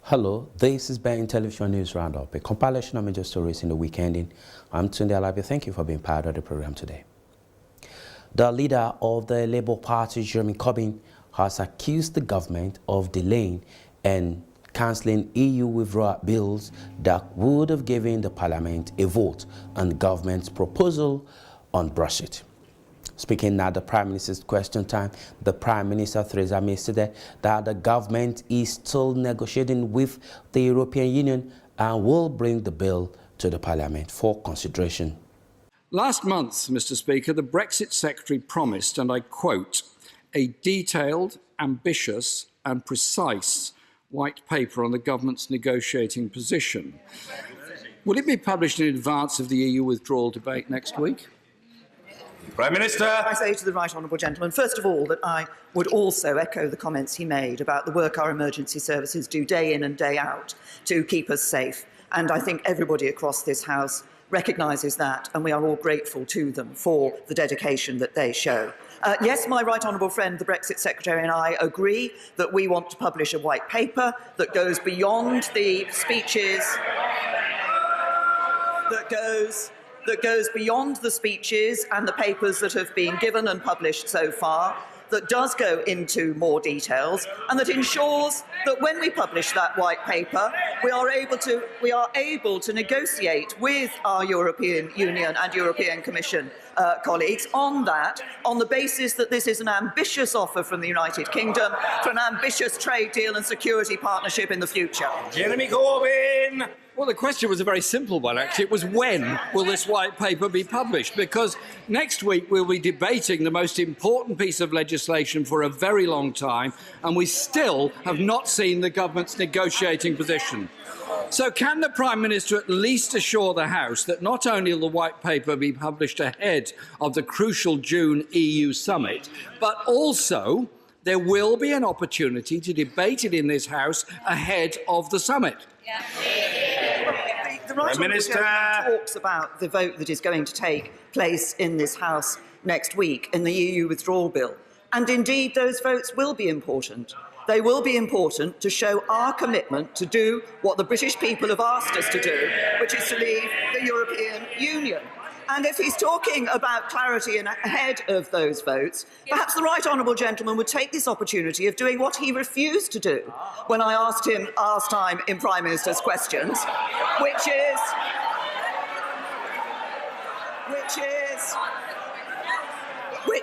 Hello, this is BENTVNEWS News Roundup, a compilation of major stories in the weekending. I'm Tunde Alabi. Thank you for being part of the program today. The leader of the Labour Party, Jeremy Corbyn, has accused the government of delaying and cancelling EU withdrawal bills that would have given the Parliament a vote on the government's proposal on Brexit. Speaking at the Prime Minister's question time, the Prime Minister Theresa May said that the government is still negotiating with the European Union and will bring the bill to the Parliament for consideration. Last month, Mr. Speaker, the Brexit Secretary promised, and I quote, a detailed, ambitious and precise white paper on the government's negotiating position. Will it be published in advance of the EU withdrawal debate next week? Prime Minister. I say to the right honourable gentleman, first of all, that I would also echo the comments he made about the work our emergency services do day in and day out to keep us safe. And I think everybody across this House recognises that, and we are all grateful to them for the dedication that they show. Yes, my right honourable friend, the Brexit Secretary, and I agree that we want to publish a white paper that goes beyond the speeches, that goes beyond the speeches and the papers that have been given and published so far, that does go into more details, and that ensures that when we publish that white paper, we are able to negotiate with our European Union and European Commission colleagues on the basis that this is an ambitious offer from the United Kingdom for an ambitious trade deal and security partnership in the future. Jeremy Corbyn. Well, the question was a very simple one, actually. It was when will this white paper be published? Because next week we'll be debating the most important piece of legislation for a very long time, and we still have not seen the government's negotiating position. So can the Prime Minister at least assure the House that not only will the white paper be published ahead of the crucial June EU summit, but also there will be an opportunity to debate it in this House ahead of the summit? Yeah. The right honourable gentleman talks about the vote that is going to take place in this House next week in the EU withdrawal bill. And indeed, those votes will be important. They will be important to show our commitment to do what the British people have asked us to do, which is to leave the European Union. And if he's talking about clarity and ahead of those votes, perhaps the right honourable gentleman would take this opportunity of doing what he refused to do when I asked him last time in Prime Minister's questions, which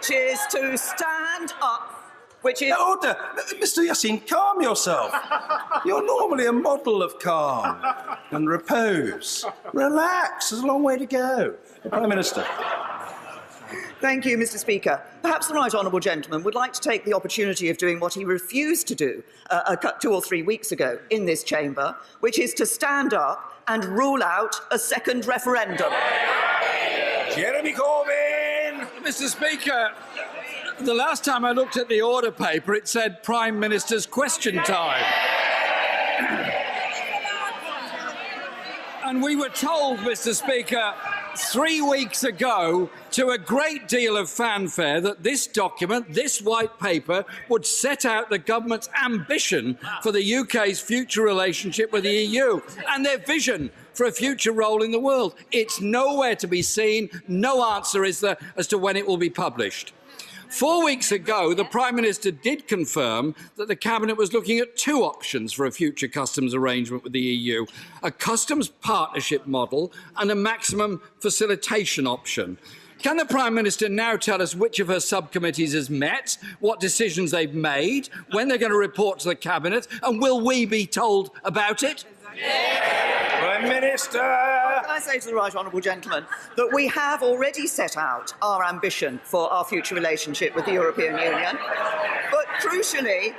is to stand up. Order! Mr. Yassin, calm yourself. You're normally a model of calm and repose. Relax, there's a long way to go. Prime Minister. Thank you, Mr. Speaker. Perhaps the right honourable gentleman would like to take the opportunity of doing what he refused to do 2 or 3 weeks ago in this chamber, which is to stand up and rule out a second referendum. Jeremy Corbyn! Mr. Speaker, the last time I looked at the order paper, it said Prime Minister's question time. And we were told, Mr. Speaker, 3 weeks ago, to a great deal of fanfare, that this document, this white paper, would set out the government's ambition for the UK's future relationship with the EU and their vision for a future role in the world. It's nowhere to be seen. No answer is there as to when it will be published. 4 weeks ago, the Prime Minister did confirm that the Cabinet was looking at 2 options for a future customs arrangement with the EU, a customs partnership model and a maximum facilitation option. Can the Prime Minister now tell us which of her subcommittees has met, what decisions they've made, when they're going to report to the Cabinet, and will we be told about it? Prime Minister. Can I say to the right honourable gentleman that we have already set out our ambition for our future relationship with the European Union, but crucially,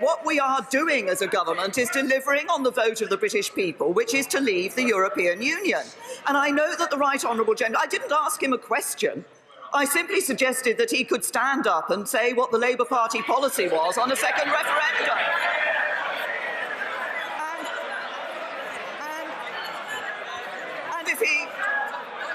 what we are doing as a government is delivering on the vote of the British people, which is to leave the European Union. And I know that the right honourable gentleman, I didn't ask him a question. I simply suggested that he could stand up and say what the Labour Party policy was on a second referendum. And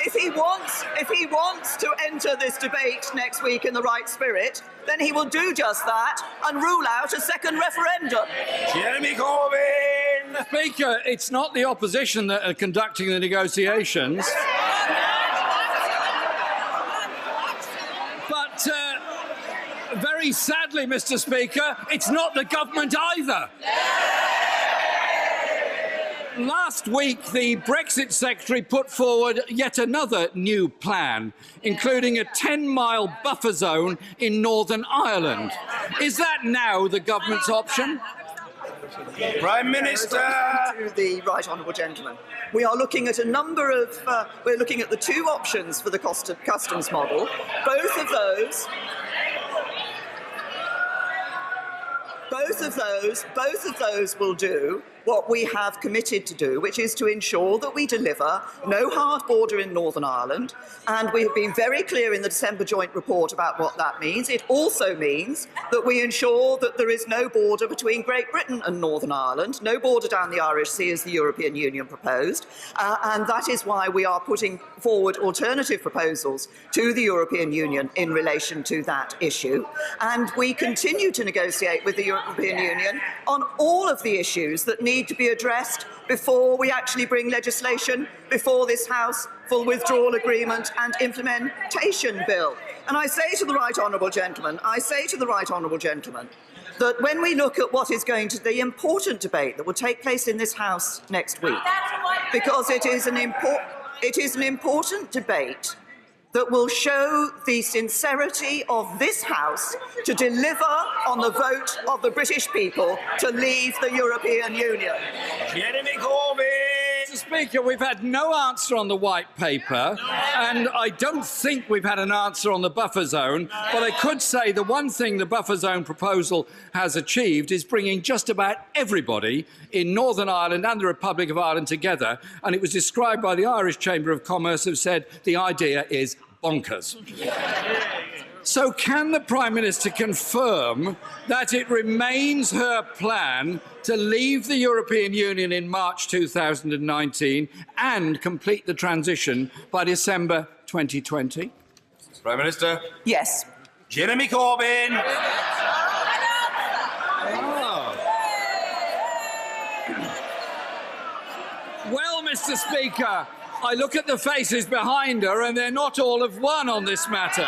if he wants if he wants to enter this debate next week in the right spirit, then he will do just that and rule out a second referendum. Jeremy Corbyn! Speaker, it's not the opposition that are conducting the negotiations. But very sadly, Mr. Speaker, it's not the government either. Last week, the Brexit Secretary put forward yet another new plan, including a 10-mile buffer zone in Northern Ireland. Is that now the government's option? Prime Minister! To the right honourable gentleman. We are looking at a number of. We're looking at the two options for the customs model. Both of those will do what we have committed to do, which is to ensure that we deliver no hard border in Northern Ireland. And we have been very clear in the December joint report about what that means. It also means that we ensure that there is no border between Great Britain and Northern Ireland, no border down the Irish Sea as the European Union proposed. And that is why we are putting forward alternative proposals to the European Union in relation to that issue. And we continue to negotiate with the European Union on all of the issues that need to be addressed before we actually bring legislation before this House for the withdrawal agreement and implementation bill. And I say to the right honourable gentleman, that when we look at what is going to the important debate that will take place in this House next week, because it is an important debate that will show the sincerity of this House to deliver on the vote of the British people to leave the European Union. Jeremy Corbyn! Mr. Speaker, we've had no answer on the White Paper, and I don't think we've had an answer on the buffer zone, but I could say the one thing the buffer zone proposal has achieved is bringing just about everybody in Northern Ireland and the Republic of Ireland together, and it was described by the Irish Chamber of Commerce, who said the idea is bonkers. So can the Prime Minister confirm that it remains her plan to leave the European Union in March 2019 and complete the transition by December 2020? Prime Minister? Yes. Jeremy Corbyn! Well, Mr. Speaker, I look at the faces behind her and they're not all of one on this matter.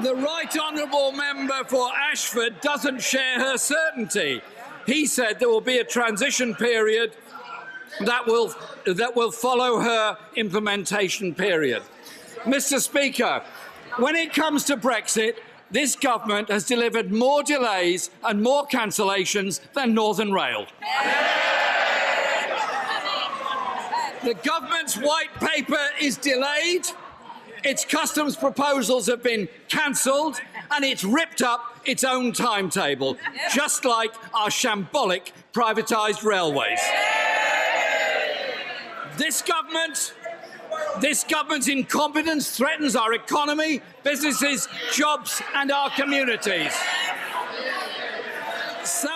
The right honourable member for Ashford doesn't share her certainty. He said there will be a transition period that will follow her implementation period. Mr. Speaker, when it comes to Brexit, this government has delivered more delays and more cancellations than Northern Rail. The government's white paper is delayed, its customs proposals have been cancelled, and it's ripped up its own timetable, just like our shambolic privatised railways. This government's incompetence threatens our economy, businesses, jobs and our communities. So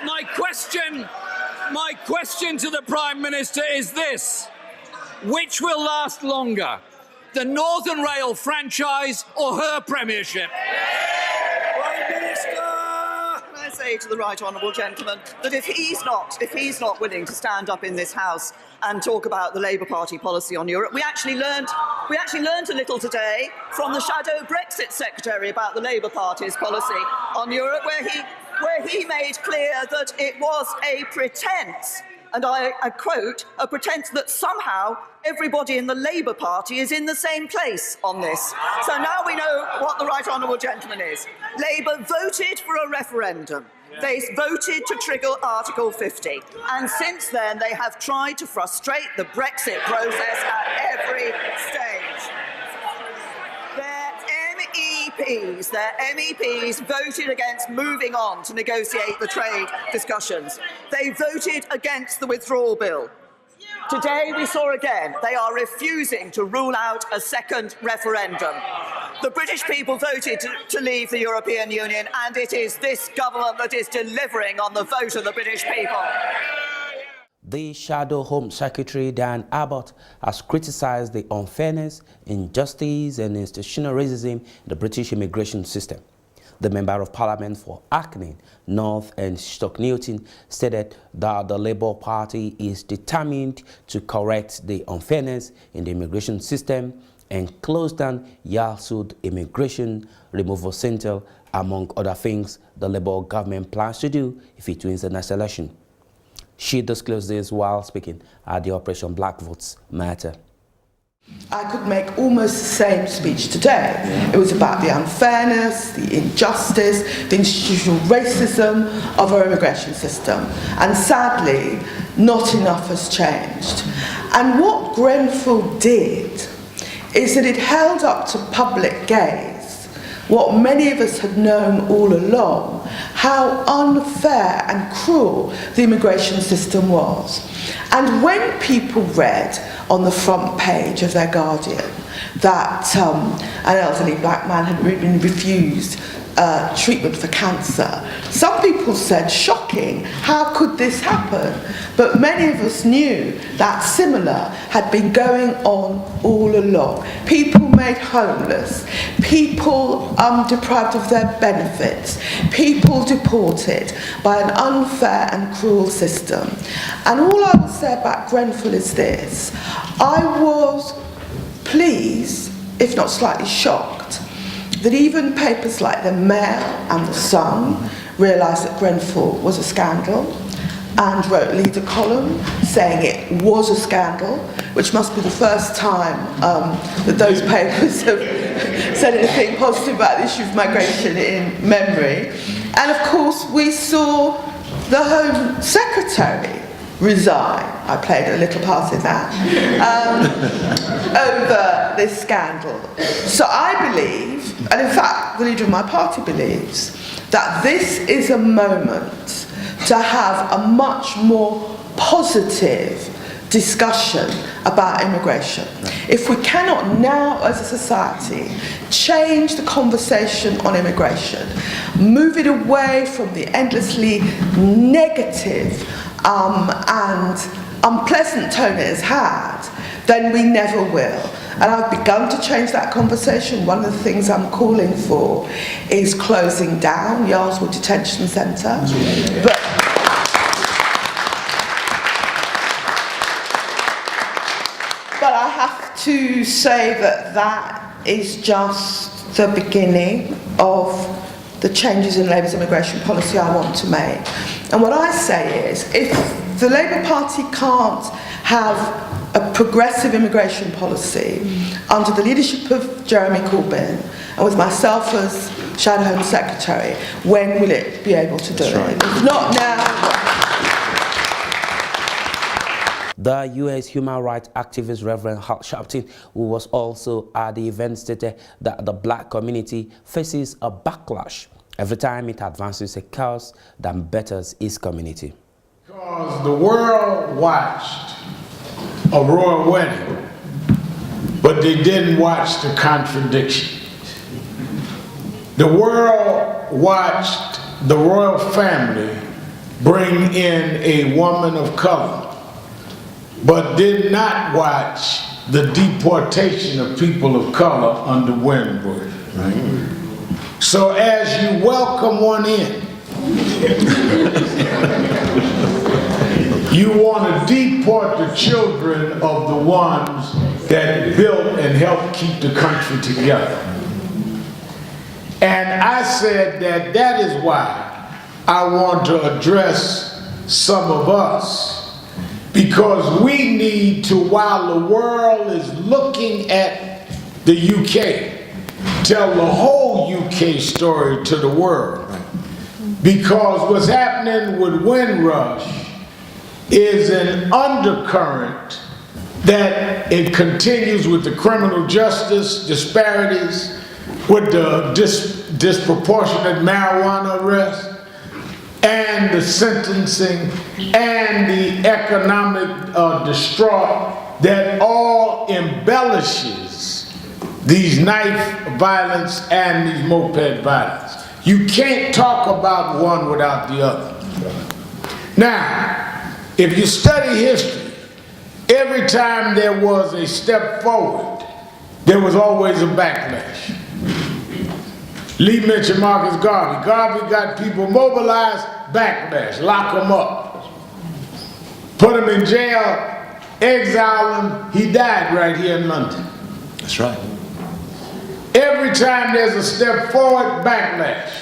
my question to the Prime Minister is this: which will last longer, the Northern Rail franchise or her premiership? Prime Minister! Can I say to the right honourable gentleman that if he's not willing to stand up in this House and talk about the Labour Party policy on Europe, we actually learned a little today from the shadow Brexit Secretary about the Labour Party's policy on Europe, where he made clear that it was a pretence. And I quote, a pretence that somehow everybody in the Labour Party is in the same place on this. So now we know what the right honourable gentleman is. Labour voted for a referendum. They voted to trigger Article 50. And since then, they have tried to frustrate the Brexit process at every stage. Their MEPs voted against moving on to negotiate the trade discussions. They voted against the withdrawal bill. Today we saw again they are refusing to rule out a second referendum. The British people voted to leave the European Union, and it is this government that is delivering on the vote of the British people. The Shadow Home Secretary Dan Abbott has criticized the unfairness, injustice and institutional racism in the British immigration system. The Member of Parliament for Hackney, North and Stoke-Newton stated that the Labour Party is determined to correct the unfairness in the immigration system and close down Yalsud Immigration Removal Centre, among other things the Labour government plans to do if it wins the next election. She disclosed this while speaking at the Operation Black Votes Matter. I could make almost the same speech today. It was about the unfairness, the injustice, the institutional racism of our immigration system. And sadly, not enough has changed. And what Grenfell did is that it held up to public gaze what many of us had known all along, how unfair and cruel the immigration system was. And when people read on the front page of their Guardian that an elderly black man had been refused treatment for cancer, some people said, shocking, how could this happen? But many of us knew that similar had been going on all along. People made homeless, people deprived of their benefits, people deported by an unfair and cruel system. And all I will say about Grenfell is this: I was pleased, if not slightly shocked, that even papers like the Mail and the Sun realised that Grenfell was a scandal and wrote leader column saying it was a scandal, which must be the first time that those papers have said anything positive about the issue of migration in memory. And of course we saw the Home Secretary resign. I played a little part in that, over this scandal. So I believe, and in fact the leader of my party believes, that this is a moment to have a much more positive discussion about immigration. If we cannot now as a society change the conversation on immigration, move it away from the endlessly negative and unpleasant tone it has had, then we never will. And I've begun to change that conversation. One of the things I'm calling for is closing down Yalswood Detention Centre. But I have to say that that is just the beginning of the changes in Labour's immigration policy I want to make. And what I say is, if the Labour Party can't have a progressive immigration policy under the leadership of Jeremy Corbyn and with myself as Shadow Home Secretary, when will it be able to do it? If not now. The U.S. human rights activist Reverend Hal Sharpton, who was also at the event, stated that the black community faces a backlash every time it advances a cause that betters its community. Because the world watched a royal wedding, but they didn't watch the contradiction. The world watched the royal family bring in a woman of color, but did not watch the deportation of people of color under Windward. Right? So as you welcome one in, you want to deport the children of the ones that built and helped keep the country together. And I said that that is why I want to address some of us, because we need to, while the world is looking at the UK, tell the whole UK story to the world. Because what's happening with Windrush is an undercurrent that it continues with the criminal justice disparities, with the disproportionate marijuana arrest, and the sentencing, and the economic distraught that all embellishes these knife violence and these moped violence. You can't talk about one without the other. Now, If you study history, every time there was a step forward, there was always a backlash. Lee mentioned Marcus Garvey. Garvey got people mobilized, backlash, lock them up, put them in jail, exile him. He died right here in London. That's right. Every time there's a step forward, backlash.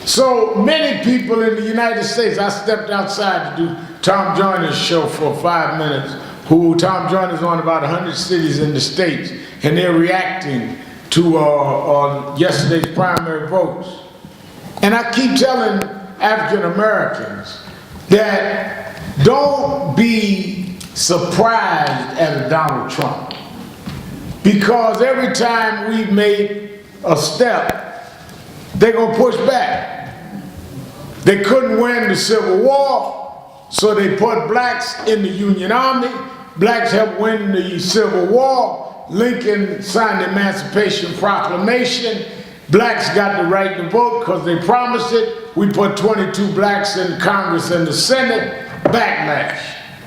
So many people in the United States, I stepped outside to do Tom Joyner's show for 5 minutes, Tom Joyner's on about 100 cities in the States, and they're reacting to yesterday's primary votes. And I keep telling African Americans that don't be surprised at a Donald Trump, because every time we make a step, they're gonna push back. They couldn't win the Civil War, so they put blacks in the Union Army. Blacks helped win the Civil War. Lincoln signed the Emancipation Proclamation. Blacks got the right to vote because they promised it. We put 22 blacks in Congress and the Senate. Backlash.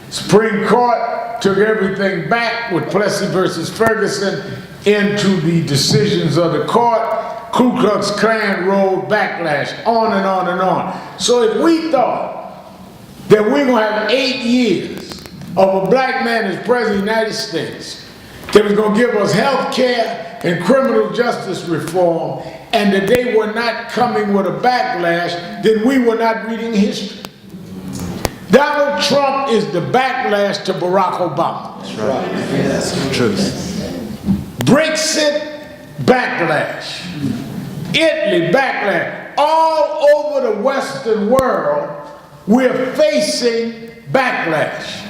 Supreme Court took everything back with Plessy versus Ferguson into the decisions of the court. Ku Klux Klan rolled, backlash, on and on and on. So if we thought that we're going to have 8 years of a black man as president of the United States that was going to give us health care and criminal justice reform, and that they were not coming with a backlash, then we were not reading history. Donald Trump is the backlash to Barack Obama. That's right. Yes, true. Brexit, backlash. Italy, backlash. All over the Western world, we're facing backlash.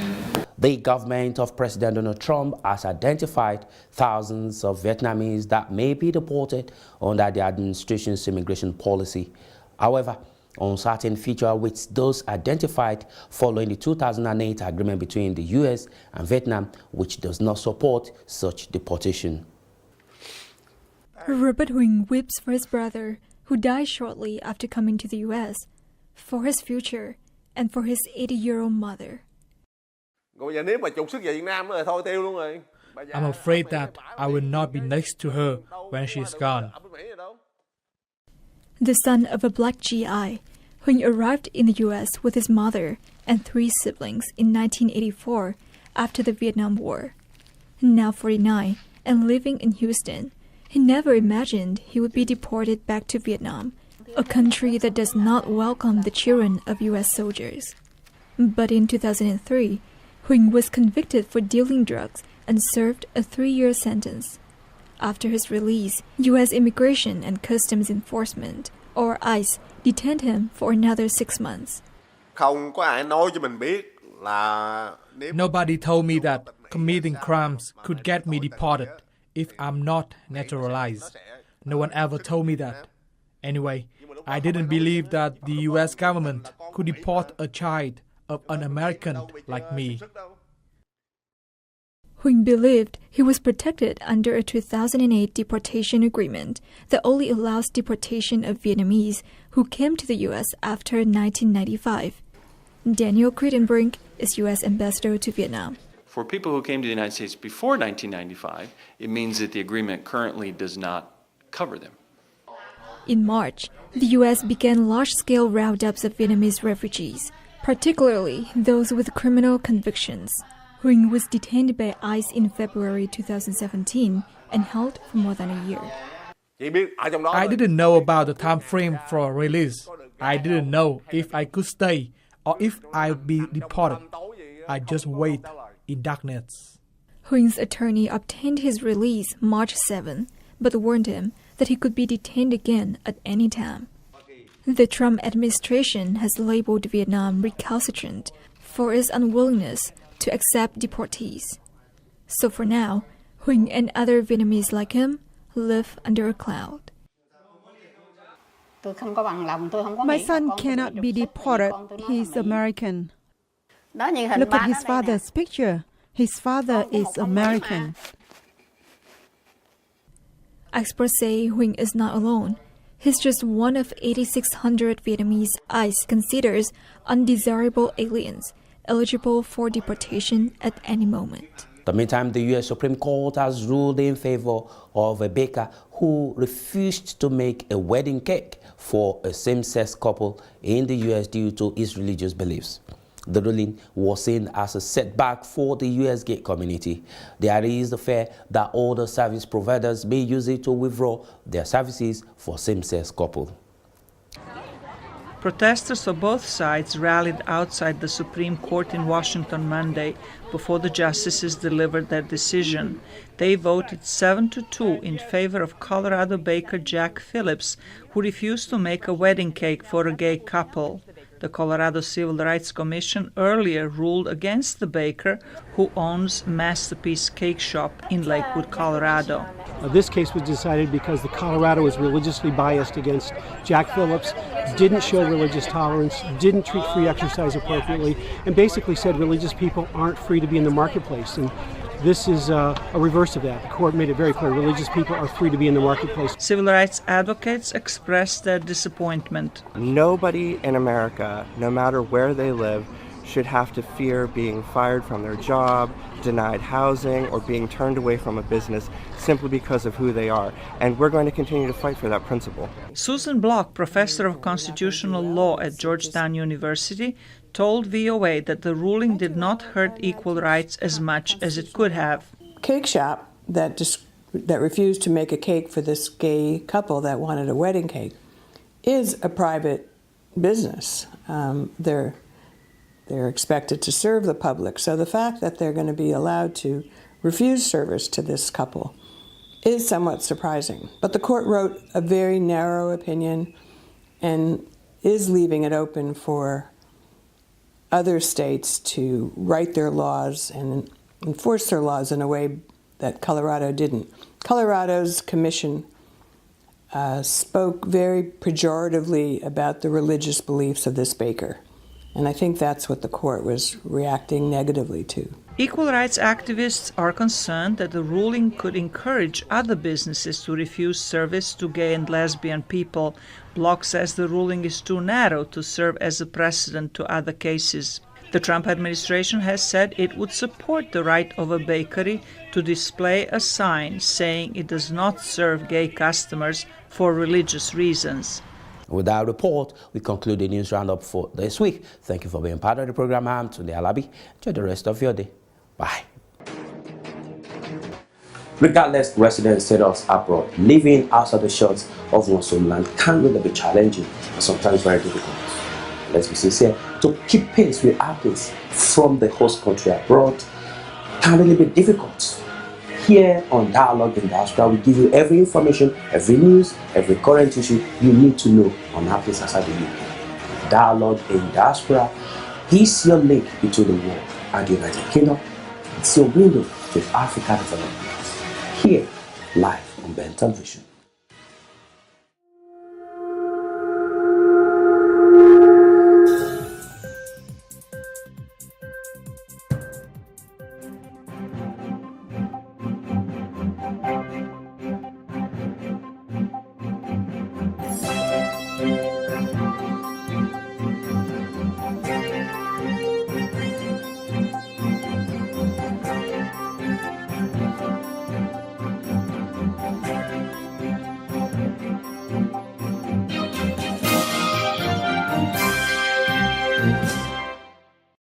The government of President Donald Trump has identified thousands of Vietnamese that may be deported under the administration's immigration policy. However, uncertain future with those identified following the 2008 agreement between the U.S. and Vietnam, which does not support such deportation. Robert Huỳnh weeps for his brother, who died shortly after coming to the U.S., for his future, and for his 80-year-old mother. I'm afraid that I will not be next to her when she is gone. The son of a black GI, Huỳnh arrived in the U.S. with his mother and 3 siblings in 1984 after the Vietnam War. Now 49 and living in Houston, he never imagined he would be deported back to Vietnam, a country that does not welcome the children of U.S. soldiers. But in 2003, Huỳnh was convicted for dealing drugs and served a 3-year sentence. After his release, U.S. Immigration and Customs Enforcement, or ICE, detained him for another 6 months. Nobody told me that committing crimes could get me deported if I'm not naturalized. No one ever told me that. Anyway, I didn't believe that the U.S. government could deport a child of an American like me. Huỳnh believed he was protected under a 2008 deportation agreement that only allows deportation of Vietnamese who came to the U.S. after 1995. Daniel Credenbrink is U.S. ambassador to Vietnam. For people who came to the United States before 1995, it means that the agreement currently does not cover them. In March, the U.S. began large-scale roundups of Vietnamese refugees, particularly those with criminal convictions. Huỳnh was detained by ICE in February 2017 and held for more than a year. I didn't know about the time frame for release. I didn't know if I could stay or if I'd be deported. I just wait in darkness. Huỳnh attorney obtained his release March 7, but warned him that he could be detained again at any time. The Trump administration has labeled Vietnam recalcitrant for its unwillingness to accept deportees. So for now, Huỳnh and other Vietnamese like him live under a cloud. My son cannot be deported. He's American. Look at his father's picture. His father is American. Experts say Huỳnh is not alone. He's just one of 8,600 Vietnamese ICE considers undesirable aliens eligible for deportation at any moment. In the meantime, the U.S. Supreme Court has ruled in favor of a baker who refused to make a wedding cake for a same-sex couple in the U.S. due to his religious beliefs. The ruling was seen as a setback for the U.S. gay community. There is the fear that other service providers may use it to withdraw their services for same-sex couples. Protesters of both sides rallied outside the Supreme Court in Washington Monday before the justices delivered their decision. They voted 7-2 in favor of Colorado baker Jack Phillips, who refused to make a wedding cake for a gay couple. The Colorado Civil Rights Commission earlier ruled against the baker, who owns Masterpiece Cake Shop in Lakewood, Colorado. This case was decided because the Colorado was religiously biased against Jack Phillips, didn't show religious tolerance, didn't treat free exercise appropriately, and basically said religious people aren't free to be in the marketplace. And this is a reverse of that. The court made it very clear religious people are free to be in the marketplace. Civil rights advocates expressed their disappointment. Nobody in America, no matter where they live, should have to fear being fired from their job, denied housing, or being turned away from a business simply because of who they are. And we're going to continue to fight for that principle. Susan Block, professor of constitutional law at Georgetown University, told VOA that the ruling did not hurt equal rights as much as it could have. Cake shop that refused to make a cake for this gay couple that wanted a wedding cake is a private business. They're expected to serve the public. So the fact that they're going to be allowed to refuse service to this couple is somewhat surprising. But the court wrote a very narrow opinion and is leaving it open for other states to write their laws and enforce their laws in a way that Colorado didn't. Colorado's commission spoke very pejoratively about the religious beliefs of this baker. And I think that's what the court was reacting negatively to. Equal rights activists are concerned that the ruling could encourage other businesses to refuse service to gay and lesbian people. Block says the ruling is too narrow to serve as a precedent to other cases. The Trump administration has said it would support the right of a bakery to display a sign saying it does not serve gay customers for religious reasons. With our report, we conclude the news roundup for this week. Thank you for being part of the program. I'm Tunde Alabi. Enjoy the rest of your day. Bye. Regardless resident status abroad, living outside the shores of one's homeland can really be challenging and sometimes very difficult. Let's be sincere, to keep pace with happenings from the host country abroad can really be difficult. Here on Dialogue in Diaspora, we give you every information, every news, every current issue you need to know on happenings outside the UK. Dialogue in Diaspora is your link between the world and the United Kingdom. It's your window to Africa development. Here, live on BEN Television.